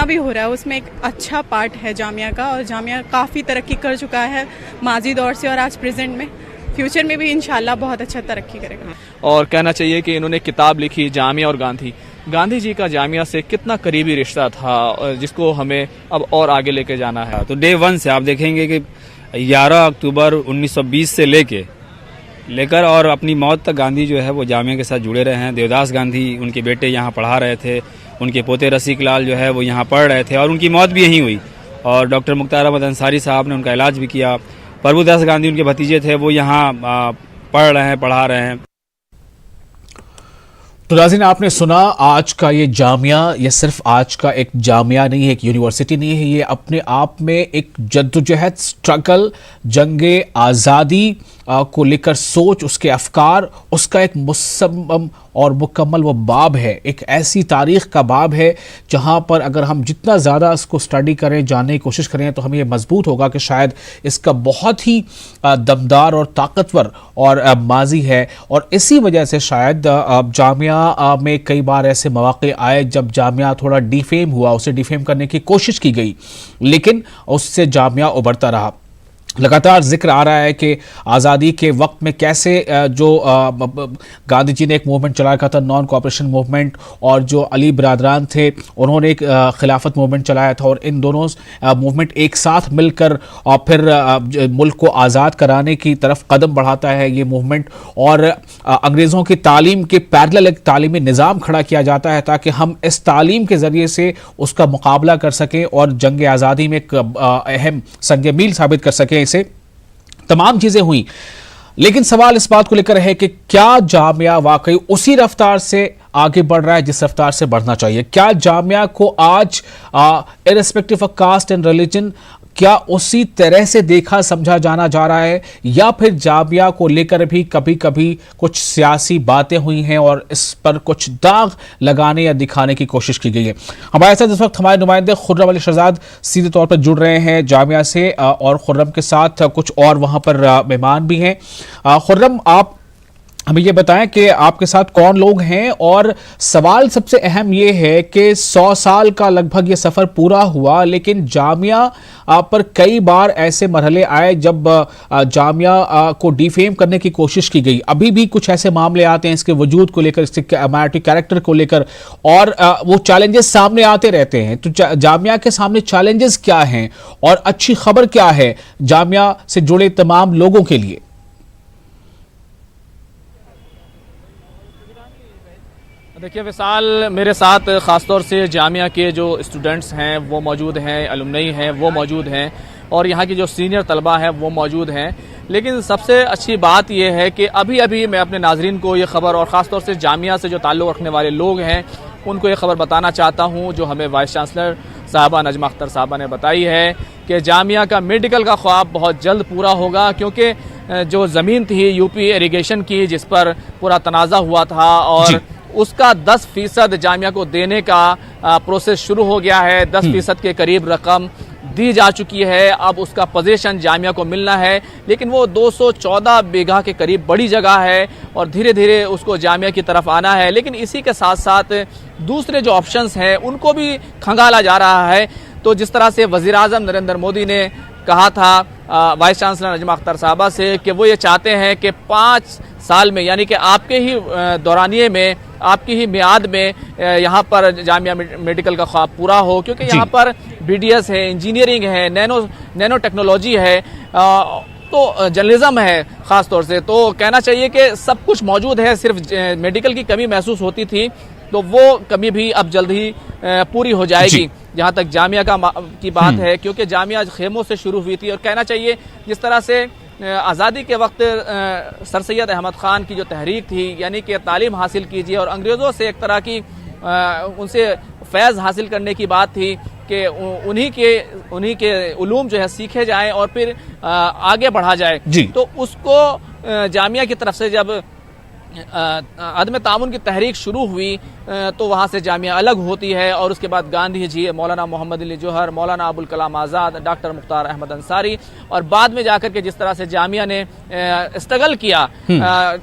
भी हो रहा है उसमें एक अच्छा पार्ट है जामिया का, और जामिया काफ़ी तरक्की कर चुका है माजी दौर से और आज प्रेजेंट में, फ्यूचर में भी इंशाल्लाह बहुत अच्छा तरक्की करेगा। और कहना चाहिए कि इन्होंने किताब लिखी जामिया और गांधी जी का जामिया से कितना करीबी रिश्ता था, जिसको हमें अब और आगे लेके जाना है। तो डे 1 से आप देखेंगे कि 11 अक्टूबर 1920 से लेकर और अपनी मौत तक गांधी जो है वो जामिया के साथ जुड़े रहे हैं। देवदास गांधी उनके बेटे यहाँ पढ़ा रहे थे, उनके पोते रसिक लाल जो है वो यहाँ पढ़ रहे थे और उनकी मौत भी यहीं हुई। और डॉक्टर मुख्तार अहमद अंसारी साहब ने उनका इलाज भी किया। प्रभुदास गांधी उनके भतीजे थे, वो यहाँ पढ़ रहे हैं, पढ़ा रहे हैं। तो नाज़रीन, आपने सुना आज का ये जामिया, ये सिर्फ आज का एक जामिया नहीं है, एक यूनिवर्सिटी नहीं है, ये अपने आप में एक जद्दोजहद, स्ट्रगल, जंगे आज़ादी को लेकर सोच, उसके अफकार, उसका एक मुसम्मम और मुकम्मल वो बाब है, एक ऐसी तारीख़ का बाब है जहाँ पर अगर हम जितना ज़्यादा इसको स्टडी करें, जानने की कोशिश करें, तो हमें ये मजबूत होगा कि शायद इसका बहुत ही दमदार और ताकतवर और माजी है। और इसी वजह से शायद जामिया में कई बार ऐसे मौक़े आए जब जामिया थोड़ा डिफेम हुआ, उसे डिफेम करने की कोशिश की गई, लेकिन उससे जामिया उभरता रहा। लगातार जिक्र आ रहा है कि आज़ादी के वक्त में कैसे जो गांधी जी ने एक मूवमेंट चलाया था, नॉन कोऑपरेशन मूवमेंट, और जो अली बिरादरान थे उन्होंने एक खिलाफत मूवमेंट चलाया था, और इन दोनों मूवमेंट एक साथ मिलकर और फिर मुल्क को आज़ाद कराने की तरफ कदम बढ़ाता है ये मूवमेंट। और अंग्रेज़ों की तालीम के पैरेलल एक तालीमी निज़ाम खड़ा किया जाता है ताकि हम इस तालीम के ज़रिए से उसका मुकाबला कर सकें और जंग आज़ादी में एक अहम संग मील साबित कर सकें। से तमाम चीजें हुई, लेकिन सवाल इस बात को लेकर है कि क्या जामिया वाकई उसी रफ्तार से आगे बढ़ रहा है जिस रफ्तार से बढ़ना चाहिए? क्या जामिया को आज irrespective of caste and religion क्या उसी तरह से देखा समझा जाना जा रहा है, या फिर जामिया को लेकर भी कभी कभी कुछ सियासी बातें हुई हैं और इस पर कुछ दाग लगाने या दिखाने की कोशिश की गई है? हमारे साथ इस वक्त हमारे नुमाइंदे खुर्रम अली शहजाद सीधे तौर पर जुड़ रहे हैं जामिया से, और खुर्रम के साथ कुछ और वहां पर मेहमान भी हैं। खुर्रम, आप हमें ये बताएं कि आपके साथ कौन लोग हैं, और सवाल सबसे अहम ये है कि 100 साल का लगभग ये सफ़र पूरा हुआ, लेकिन जामिया पर कई बार ऐसे मरहले आए जब जामिया को डिफेम करने की कोशिश की गई। अभी भी कुछ ऐसे मामले आते हैं इसके वजूद को लेकर, इसके माइनॉरिटी कैरेक्टर को लेकर, और वो चैलेंजेस सामने आते रहते हैं। तो जामिया के सामने चैलेंजेस क्या हैं और अच्छी खबर क्या है जामिया से जुड़े तमाम लोगों के लिए? देखिए विशाल, मेरे साथ ख़ासतौर से जामिया के जो स्टूडेंट्स हैं वो मौजूद हैं, अलुमनी हैं वो मौजूद हैं, और यहाँ की जो सीनियर तलबा हैं वो मौजूद हैं। लेकिन सबसे अच्छी बात यह है कि अभी अभी मैं अपने नाजरीन को ये खबर, और ख़ासतौर से जामिया से जो ताल्लुक़ रखने वाले लोग हैं उनको ये खबर बताना चाहता हूँ, जो हमें वाइस चांसलर साहबा नजमा अख्तर साहबा ने बताई है कि जामिया का मेडिकल का ख्वाब बहुत जल्द पूरा होगा, क्योंकि जो ज़मीन थी यूपी इरिगेशन की जिस पर पूरा तनाज़ा हुआ था, और उसका 10% जामिया को देने का प्रोसेस शुरू हो गया है। 10% के करीब रकम दी जा चुकी है, अब उसका पोजीशन जामिया को मिलना है, लेकिन वो 214 बीघा के करीब बड़ी जगह है और धीरे धीरे उसको जामिया की तरफ आना है। लेकिन इसी के साथ साथ दूसरे जो ऑप्शंस हैं उनको भी खंगाला जा रहा है। तो जिस तरह से वज़ीर आज़म नरेंद्र मोदी ने कहा था वाइस चांसलर नजमा अख्तर साहबा से कि वो ये चाहते हैं कि 5 साल में, यानी कि आपके ही दौरानिये में, आपकी ही मियाद में यहाँ पर जामिया मेडिकल का ख्वाब पूरा हो, क्योंकि यहाँ पर BDS है, इंजीनियरिंग है, नैनो टेक्नोलॉजी है, तो जर्नलिज्म है ख़ास तौर से। तो कहना चाहिए कि सब कुछ मौजूद है, सिर्फ मेडिकल की कमी महसूस होती थी, तो वो कमी भी अब जल्द ही पूरी हो जाएगी जहाँ तक जामिया की बात है, क्योंकि जामिया खेमों से शुरू हुई थी। और कहना चाहिए जिस तरह से आज़ादी के वक्त सर सैयद अहमद ख़ान की जो तहरीक थी, यानी कि तालीम हासिल कीजिए, और अंग्रेज़ों से एक तरह की उनसे फैज़ हासिल करने की बात थी कि उन्हीं के उलूम जो है सीखे जाएं और फिर आगे बढ़ा जाए। तो उसको जामिया की तरफ से जब अदम ताउन की तहरीक शुरू हुई तो वहाँ से जामिया अलग होती है, और उसके बाद गांधी जी, मौलाना मोहम्मद अली जौहर, मौलाना अबुल कलाम आज़ाद, डॉक्टर मुख्तार अहमद अंसारी, और बाद में जाकर के जिस तरह से जामिया ने स्ट्रगल किया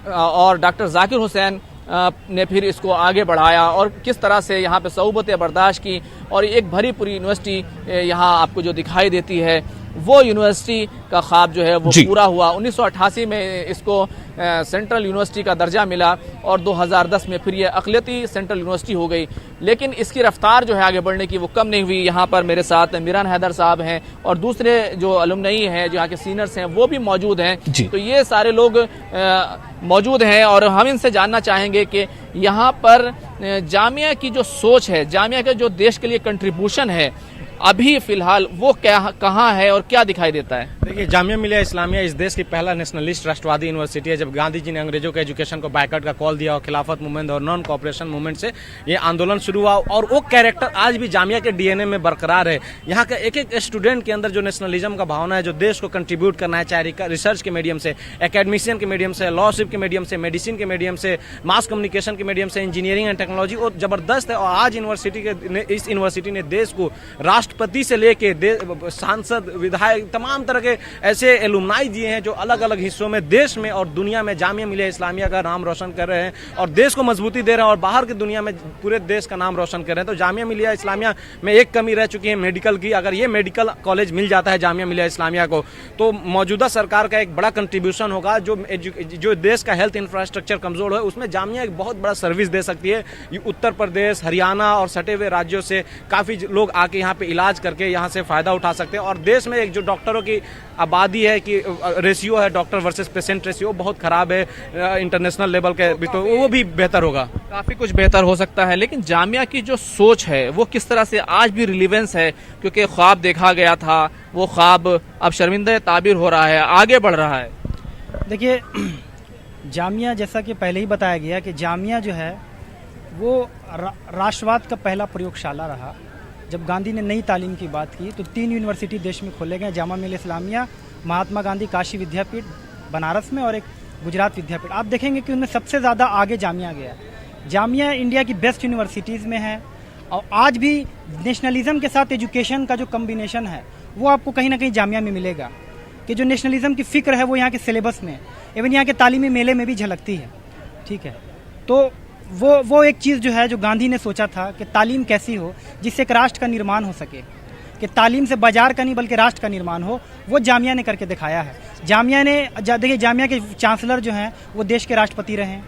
और डॉक्टर जाकिर हुसैन ने फिर इसको आगे बढ़ाया और किस तरह से यहाँ पे सऊबतें बर्दाश्त की और एक भरी पूरी यूनिवर्सिटी यहाँ आपको जो दिखाई देती है वो यूनिवर्सिटी का ख्वाब जो है वो पूरा हुआ। 1988 में इसको सेंट्रल यूनिवर्सिटी का दर्जा मिला और 2010 में फिर ये अक़लियती सेंट्रल यूनिवर्सिटी हो गई। लेकिन इसकी रफ्तार जो है आगे बढ़ने की वो कम नहीं हुई। यहाँ पर मेरे साथ मीरान हैदर साहब हैं और दूसरे जो अलुमनई हैं, जो यहाँ के सीनियर्स हैं, वो भी मौजूद हैं। तो ये सारे लोग मौजूद हैं और हम इनसे जानना चाहेंगे कि यहाँ पर जामिया की जो सोच है, जामिया का जो देश के लिए कंट्रीब्यूशन है, अभी फिलहाल वो क्या कहाँ है और क्या दिखाई देता है? देखिए, जामिया मिलिया इस्लामिया इस देश की पहला नेशनलिस्ट राष्ट्रवादी यूनिवर्सिटी है। जब गांधी जी ने अंग्रेजों के एजुकेशन को बायकॉट का कॉल दिया और खिलाफत मूवमेंट और नॉन कॉपरेशन मूवमेंट से ये आंदोलन शुरू हुआ और वो कैरेक्टर आज भी जामिया के डीएनए में बरकरार है। यहाँ का एक एक स्टूडेंट के अंदर जो नेशनलिज्म का भावना है, जो देश को कंट्रीब्यूट करना है, चाहे रिसर्च के मीडियम से, एकेडमिशियन के मीडियम से, लॉशिप के मीडियम से, मेडिसिन के मीडियम से, मास कम्युनिकेशन के मीडियम से, इंजीनियरिंग एंड टेक्नोलॉजी, वो जबरदस्त है। और आज इस यूनिवर्सिटी ने देश को राष्ट्रपति से लेके सांसद, विधायक, तमाम तरह के ऐसे एलुमनाई दिए हैं जो अलग अलग हिस्सों में देश में और दुनिया में जामिया मिलिया इस्लामिया का नाम रोशन कर रहे हैं और देश को मजबूती दे रहे हैं और बाहर की दुनिया में पूरे देश का नाम रोशन कर रहे हैं। तो जामिया मिलिया इस्लामिया में एक कमी रह चुकी है मेडिकल की। अगर ये मेडिकल कॉलेज मिल जाता है जामिया मिलिया इस्लामिया को तो मौजूदा सरकार का एक बड़ा कंट्रीब्यूशन होगा। जो देश का हेल्थ इंफ्रास्ट्रक्चर कमजोर है उसमें जामिया एक बहुत बड़ा सर्विस दे सकती है। उत्तर प्रदेश, हरियाणा और सटे हुए राज्यों से काफ़ी लोग आके यहाँ पे इलाज करके यहाँ से फ़ायदा उठा सकते हैं। और देश में एक जो डॉक्टरों की आबादी है कि रेशियो है, डॉक्टर वर्सेस पेशेंट रेशियो बहुत ख़राब है इंटरनेशनल लेवल के भी, तो वो भी बेहतर होगा। काफ़ी कुछ बेहतर हो सकता है। लेकिन जामिया की जो सोच है वो किस तरह से आज भी रिलीवेंस है, क्योंकि ख्वाब देखा गया था, वो ख्वाब अब शर्मिंदा ताबीर हो रहा है, आगे बढ़ रहा है। देखिए, जामिया जैसा कि पहले ही बताया गया कि जामिया जो है वो राष्ट्रवाद का पहला प्रयोगशाला रहा। जब गांधी ने नई तालीम की बात की तो 3 यूनिवर्सिटी देश में खोले गए, जामा मिलिया इस्लामिया, महात्मा गांधी काशी विद्यापीठ बनारस में और एक गुजरात विद्यापीठ। आप देखेंगे कि उनमें सबसे ज़्यादा आगे जामिया गया। जामिया इंडिया की बेस्ट यूनिवर्सिटीज़ में है और आज भी नेशनलिज्म के साथ एजुकेशन का जो कम्बिनेशन है वो आपको कहीं ना कहीं जामिया में मिलेगा कि जो नेशनलिज्म की फ़िक्र है वो यहाँ के सिलेबस में, इवन यहाँ के तालीमी मेले में भी झलकती है। ठीक है, तो वो एक चीज़ जो है जो गांधी ने सोचा था कि तालीम कैसी हो जिससे एक राष्ट्र का निर्माण हो सके, कि तालीम से बाजार का नहीं बल्कि राष्ट्र का निर्माण हो, वो जामिया ने करके दिखाया है। जामिया ने देखिए, जामिया के चांसलर जो हैं वो देश के राष्ट्रपति रहे,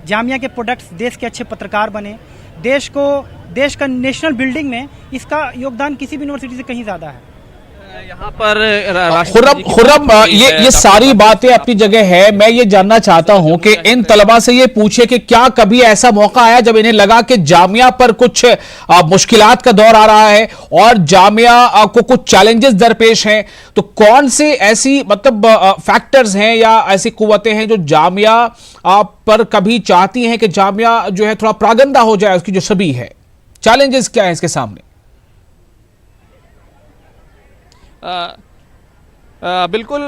जामिया के प्रोडक्ट्स देश के अच्छे पत्रकार बने, देश का नेशनल बिल्डिंग में इसका योगदान किसी भी यूनिवर्सिटी से कहीं ज़्यादा है। यहाँ पर खुर्रम ये सारी बातें अपनी जगह है। मैं ये जानना चाहता हूं कि इन तलबा से ये पूछे कि क्या कभी ऐसा मौका आया जब इन्हें लगा कि जामिया पर कुछ मुश्किलात का दौर आ रहा है और जामिया को कुछ चैलेंजेस दरपेश हैं, तो कौन से ऐसी मतलब फैक्टर्स हैं या ऐसी कुव्वतें हैं जो जामिया पर कभी चाहती हैं कि जामिया जो है थोड़ा प्रागंदा हो जाए, उसकी जो छवि है? चैलेंजेस क्या है इसके सामने? बिल्कुल।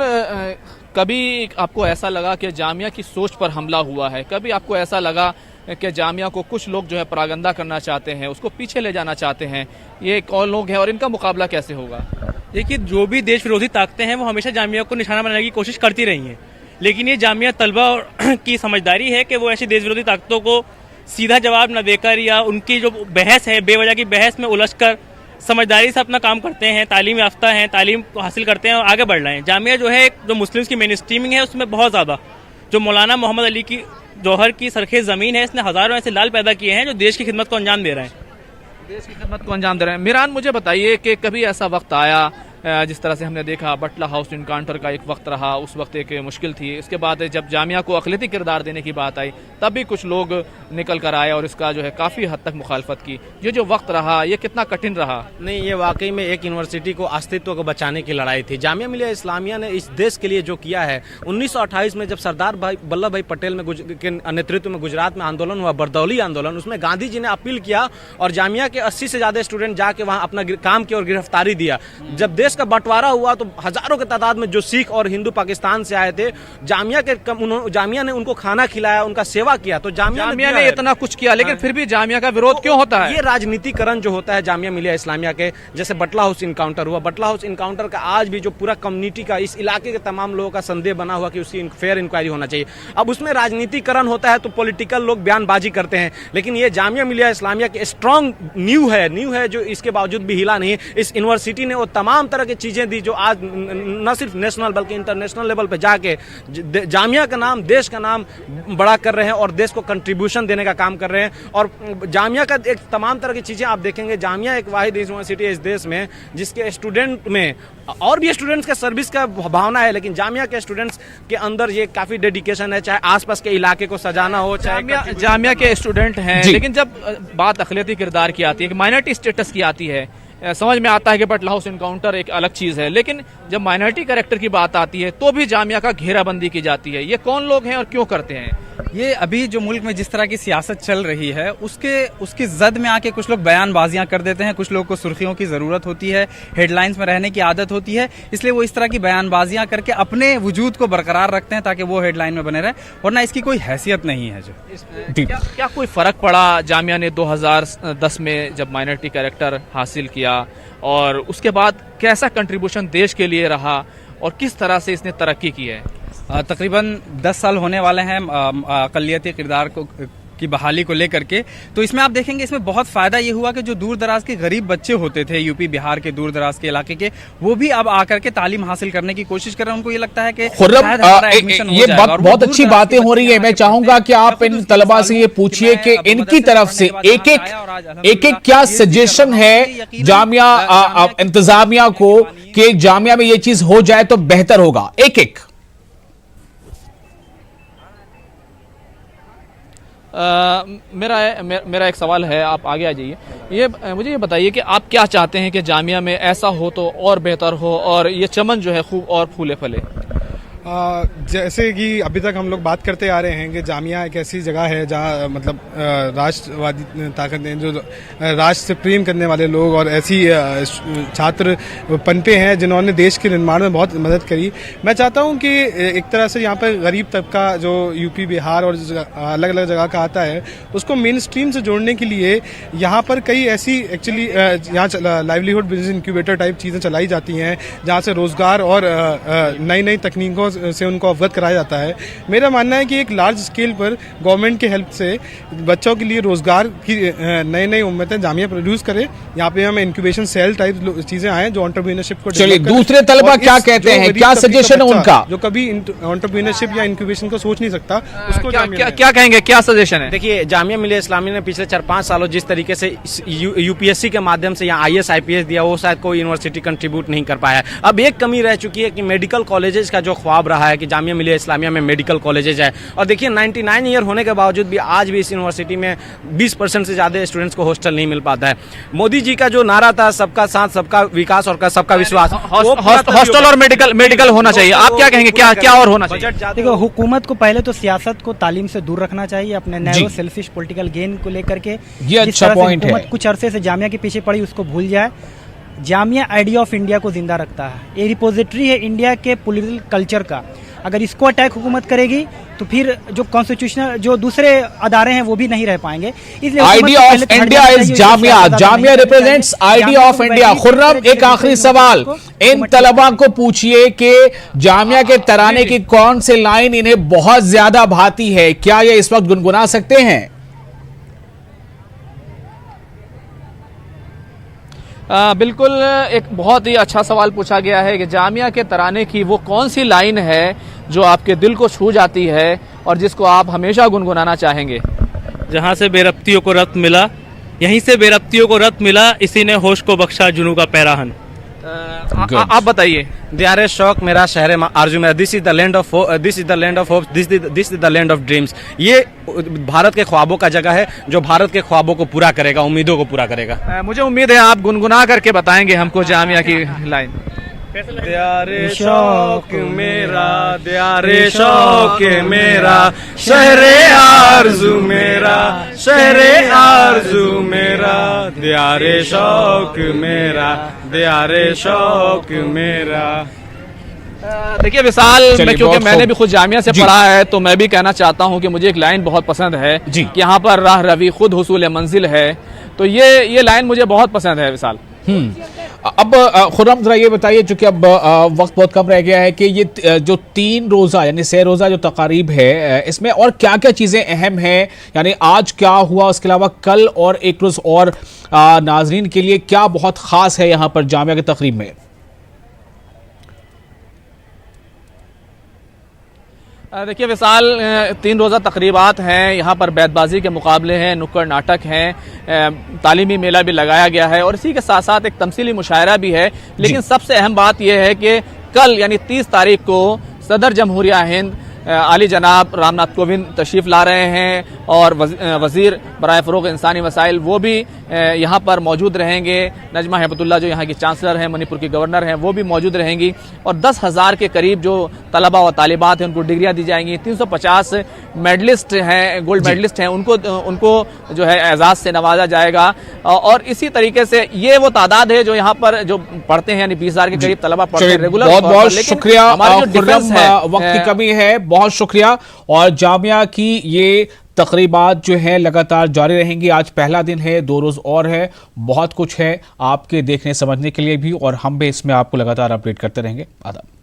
कभी आपको ऐसा लगा कि जामिया की सोच पर हमला हुआ है? कभी आपको ऐसा लगा कि जामिया को कुछ लोग जो है प्रागंदा करना चाहते हैं, उसको पीछे ले जाना चाहते हैं? ये कौन लोग हैं और इनका मुकाबला कैसे होगा? देखिए, जो भी देश विरोधी ताकतें हैं वो हमेशा जामिया को निशाना बनाने की कोशिश करती रही हैं, लेकिन ये जामिया तलबा की समझदारी है कि वो ऐसी देश विरोधी ताकतों को सीधा जवाब न देकर या उनकी जो बहस है, बेवजह की बहस में उलझकर समझदारी से अपना काम करते हैं, तालीम याफ्ता हैं, तालीम हासिल करते हैं और आगे बढ़ रहे हैं। जामिया जो है जो मुस्लिम्स की मेन स्ट्रीमिंग है उसमें बहुत ज़्यादा, जो मौलाना मोहम्मद अली की जौहर की सरखेज़ ज़मीन है, इसने हज़ारों ऐसे लाल पैदा किए हैं जो देश की खिदमत को अंजाम दे रहे हैं। देश की खिदमत को अंजाम दे रहे हैं। मीरान, मुझे बताइए कि कभी ऐसा वक्त आया, जिस तरह से हमने देखा बटला हाउस इनकाउंटर का एक वक्त रहा, उस वक्त एक मुश्किल थी, इसके बाद जब जामिया को अक़लियती किरदार देने की बात आई तब भी कुछ लोग निकल कर आए और इसका जो है काफ़ी हद तक मुखालफत की। ये जो वक्त रहा ये कितना कठिन रहा? नहीं, ये वाकई में एक यूनिवर्सिटी को अस्तित्व को बचाने की लड़ाई थी। जामिया मिलिया इस्लामिया ने इस देश के लिए जो किया है, 1928 में जब सरदार वल्लभ भाई पटेल के नेतृत्व में गुजरात में आंदोलन हुआ, बरदौली आंदोलन, उसमें गांधी जी ने अपील किया और जामिया के 80 से ज़्यादा स्टूडेंट जाके वहाँ अपना काम किया और गिरफ्तारी दिया। जब देश का बंटवारा हुआ तो हजारों की तादाद में जो सिख और हिंदू पाकिस्तान से आए थे, जामिया ने उनको खाना खिलाया, उनका सेवा किया। तो जामिया ने इतना कुछ किया, लेकिन फिर भी जामिया का विरोध क्यों होता है? ये राजनीतिकरण जो होता है जामिया मिलिया इस्लामिया के, जैसे बटला हाउस इनकाउंटर हुआ, बटला हाउस इनकाउंटर का आज भी जो पूरा कम्युनिटी का, इस इलाके के तमाम लोगों का संदेह बना हुआ कि उसकी फेयर इंक्वायरी होना चाहिए। अब उसमें राजनीतिकरण होता है तो पॉलिटिकल लोग बयानबाजी करते हैं, लेकिन ये जामिया मिलिया इस्लामिया की स्ट्रांग न्यू है जो इसके बावजूद भी हिला नहीं। इस यूनिवर्सिटी ने वो तमाम तरह की चीजें दी जो आज न सिर्फ नेशनल बल्कि इंटरनेशनल लेवल पे जाके जामिया का नाम, देश का नाम बड़ा कर रहे हैं और देश को कंट्रीब्यूशन देने का काम कर रहे हैं। और जामिया का एक तमाम तरह की चीजें आप देखेंगे, जामिया एक वाहिद यूनिवर्सिटी है इस देश में जिसके स्टूडेंट में और भी स्टूडेंट्स का सर्विस का भावना है, लेकिन जामिया के स्टूडेंट्स के अंदर ये काफी डेडिकेशन है, चाहे आसपास के इलाके को सजाना हो, चाहे जामिया के स्टूडेंट हैं। लेकिन जब बात अखिलती किरदार की आती है, माइनॉरिटी स्टेटस की आती है, समझ में आता है कि बटला हाउस इनकाउंटर एक अलग चीज है, लेकिन जब माइनॉरिटी कैरेक्टर की बात आती है तो भी जामिया का घेराबंदी की जाती है। ये कौन लोग हैं और क्यों करते हैं? ये अभी जो मुल्क में जिस तरह की सियासत चल रही है उसकी जद में आके कुछ लोग बयानबाजियां कर देते हैं, कुछ लोगों को सुर्खियों की जरूरत होती है, हेडलाइंस में रहने की आदत होती है, इसलिए वो इस तरह की बयानबाजियां करके अपने वजूद को बरकरार रखते हैं ताकि वो हेडलाइन में बने रहे, वरना इसकी कोई हैसियत नहीं है। जो क्या कोई फर्क पड़ा जामिया ने 2010 में जब माइनॉरिटी कैरेक्टर हासिल किया और उसके बाद कैसा कंट्रीब्यूशन देश के लिए रहा और किस तरह से इसने तरक्की की है? तकरीबन 10 साल होने वाले हैं अक़लियती किरदार की बहाली को लेकर के, तो इसमें आप देखेंगे इसमें बहुत फायदा ये हुआ कि जो दूर दराज के गरीब बच्चे होते थे यूपी बिहार के दूर दराज के इलाके के, वो भी अब आकर के तालीम हासिल करने की कोशिश कर रहे हैं। उनको ये लगता है कि ये बहुत अच्छी बातें हो रही है। मैं चाहूंगा कि आप इन तलबा से ये पूछिए कि इनकी तरफ से एक एक क्या सजेशन है जामिया इंतजामिया को कि जामिया में ये चीज हो जाए तो बेहतर होगा। एक मेरा एक सवाल है, आप आगे आ जाइए। मुझे ये बताइए कि आप क्या चाहते हैं कि जामिया में ऐसा हो तो और बेहतर हो और ये चमन जो है खूब और फूले फले? जैसे कि अभी तक हम लोग बात करते आ रहे हैं कि जामिया एक ऐसी जगह है जहाँ मतलब राष्ट्रवादी ताकतें, जो राष्ट्र से प्रेम करने वाले लोग और ऐसी छात्र पनपे हैं जिन्होंने देश के निर्माण में बहुत मदद करी। मैं चाहता हूँ कि एक तरह से यहाँ पर गरीब तबका जो यूपी बिहार और अलग अलग जगह का आता है उसको मेन स्ट्रीम से जोड़ने के लिए यहाँ पर कई ऐसी एक्चुअली यहाँ लाइवलीहुड बिजनेस इंक्यूबेटर टाइप चीज़ें चलाई जाती हैं जहाँ से रोजगार और नई नई तकनीकों से उनको अवगत कराया जाता है। मेरा मानना है कि एक लार्ज स्केल पर गवर्नमेंट के हेल्प से बच्चों के लिए रोजगार की नई नई उम्मीदें जामिया प्रोड्यूस करे। यहाँ पे हम इंक्यूबेशन सेल टाइप चीजें आए जो एंटरप्रेन्योरशिप को। चलिए दूसरे तलबा क्या कहते हैं, क्या सजेशन है उनका? जो कभी एंटरप्रेन्योरशिप या इंक्यूबेशन को सोच नहीं सकता उसको क्या कहेंगे, क्या सजेशन है? देखिए, जामिया मिलिया इस्लामिया ने पिछले 4-5 सालों जिस तरीके से यूपीएससी के माध्यम से यहाँ IAS IPS दिया, वो शायद कोई यूनिवर्सिटी कंट्रीब्यूट नहीं कर पाया है। अब एक कमी रह चुकी है कि मेडिकल कॉलेजेस का जो ख्वाब रहा है कि जामिया मिलिया इस्लामिया में मेडिकल कॉलेजेस है, और देखिए 99 ईयर होने के बावजूद भी आज भी इस यूनिवर्सिटी में 20% से ज्यादा स्टूडेंट्स को हॉस्टल नहीं मिल पाता है। मोदी जी का जो नारा था सबका साथ सबका विकास और सबका विश्वास, हॉस्टल और मेडिकल होना चाहिए। आप क्या कहेंगे, क्या और होना चाहिए? देखो, हुकूमत को पहले तो सियासत को तालीम से दूर रखना चाहिए, अपने नैरो सेल्फिश पॉलिटिकल गेन को लेकर के। ये अच्छा पॉइंट है। कुछ अरसे से जामिया के पीछे पड़ी उसको भूल जाए। जामिया आइडिया ऑफ इंडिया को जिंदा रखता है, ये रिपोजिटरी है इंडिया के पॉलिटिकल कल्चर का। अगर इसको अटैक हुकूमत करेगी तो फिर जो कॉन्स्टिट्यूशनल जो दूसरे अदारे हैं वो भी नहीं रह पाएंगे। इसलिए idea of India is Jamia, Jamia represents idea of India. Khurram, एक आखिरी सवाल, इन तलबा को पूछिए कि जामिया के तराने की कौन सी लाइन इन्हें बहुत ज्यादा भाती है, क्या ये इस वक्त गुनगुना सकते हैं? बिल्कुल, एक बहुत ही अच्छा सवाल पूछा गया है कि जामिया के तराने की वो कौन सी लाइन है जो आपके दिल को छू जाती है और जिसको आप हमेशा गुनगुनाना चाहेंगे? जहाँ से बेरब्तियों को रत्न मिला, यहीं से बेरब्तियों को रत्न मिला, इसी ने होश को बख्शा जुनू का पैराहन। आप बताइए। दियारे शौक मेरा शहर आरजू मेरा, this is the land of hope, this is the land of hope, this is the land of dreams. ये भारत के ख्वाबों का जगह है जो भारत के ख्वाबों को पूरा करेगा, उम्मीदों को पूरा करेगा। मुझे उम्मीद है आप गुनगुना करके बताएंगे हमको जामिया की लाइन। दियारे शौक मेरा, दियारे शौक मेरा, शहरे आरज़ू मेरा, शहरे आरज़ू मेरा, दियारे शौक मेरा, दियारे शौक मेरा। देखिए विशाल, चलिए, क्योंकि बहुत मैंने खूब। भी खुद जामिया से जी। पढ़ा है तो मैं भी कहना चाहता हूं कि मुझे एक लाइन बहुत पसंद है जी। कि यहाँ पर राह रवी खुद हुसूल मंजिल है। तो ये लाइन मुझे बहुत पसंद है विशाल। अब खुर्रम जरा ये बताइए, चूंकि अब वक्त बहुत कम रह गया है, कि ये जो 3 रोज़ा यानी 6 रोज़ा जो तकारीब है, इसमें और क्या क्या चीज़ें अहम हैं, यानी आज क्या हुआ, उसके अलावा कल और एक रोज़ और नाजरीन के लिए क्या बहुत ख़ास है यहाँ पर जामिया की तकरीब में? देखिए विशाल, 3 रोज़ा तकरीबात हैं। यहाँ पर बैतबाजी के मुकाबले हैं, नुक्कड़ नाटक हैं, तालीमी मेला भी लगाया गया है और इसी के साथ साथ एक तमसीली मुशायरा भी है। लेकिन सबसे अहम बात यह है कि कल यानी 30 तारीख को सदर जमहूरिया हिंद आली जनाब रामनाथ कोविंद तशरीफ़ ला रहे हैं और वज़ीर बराए फ़रोग़ इंसानी वसाइल वो भी यहाँ पर मौजूद रहेंगे। नजमा हेबतुल्लाह जो यहाँ की चांसलर हैं, मणिपुर की गवर्नर हैं, वो भी मौजूद रहेंगी और 10,000 के करीब जो तलबा व तालिबात हैं उनको डिग्रियाँ दी जाएंगी। 350 मेडलिस्ट हैं, गोल्ड मेडलिस्ट हैं, उनको जो है एजाज़ से नवाजा जाएगा। और इसी तरीके से ये वो तादाद है जो यहाँ पर जो पढ़ते हैं, यानी 20,000 के करीब तलबा पढ़ते हैं रेगुलर। बहुत बहुत शुक्रिया डिफेंस है, वक्त की कमी है, बहुत शुक्रिया। और जामिया की ये तकरीबात जो है लगातार जारी रहेंगी। आज पहला दिन है, 2 रोज और है, बहुत कुछ है आपके देखने समझने के लिए भी, और हम भी इसमें आपको लगातार अपडेट करते रहेंगे। आदाब।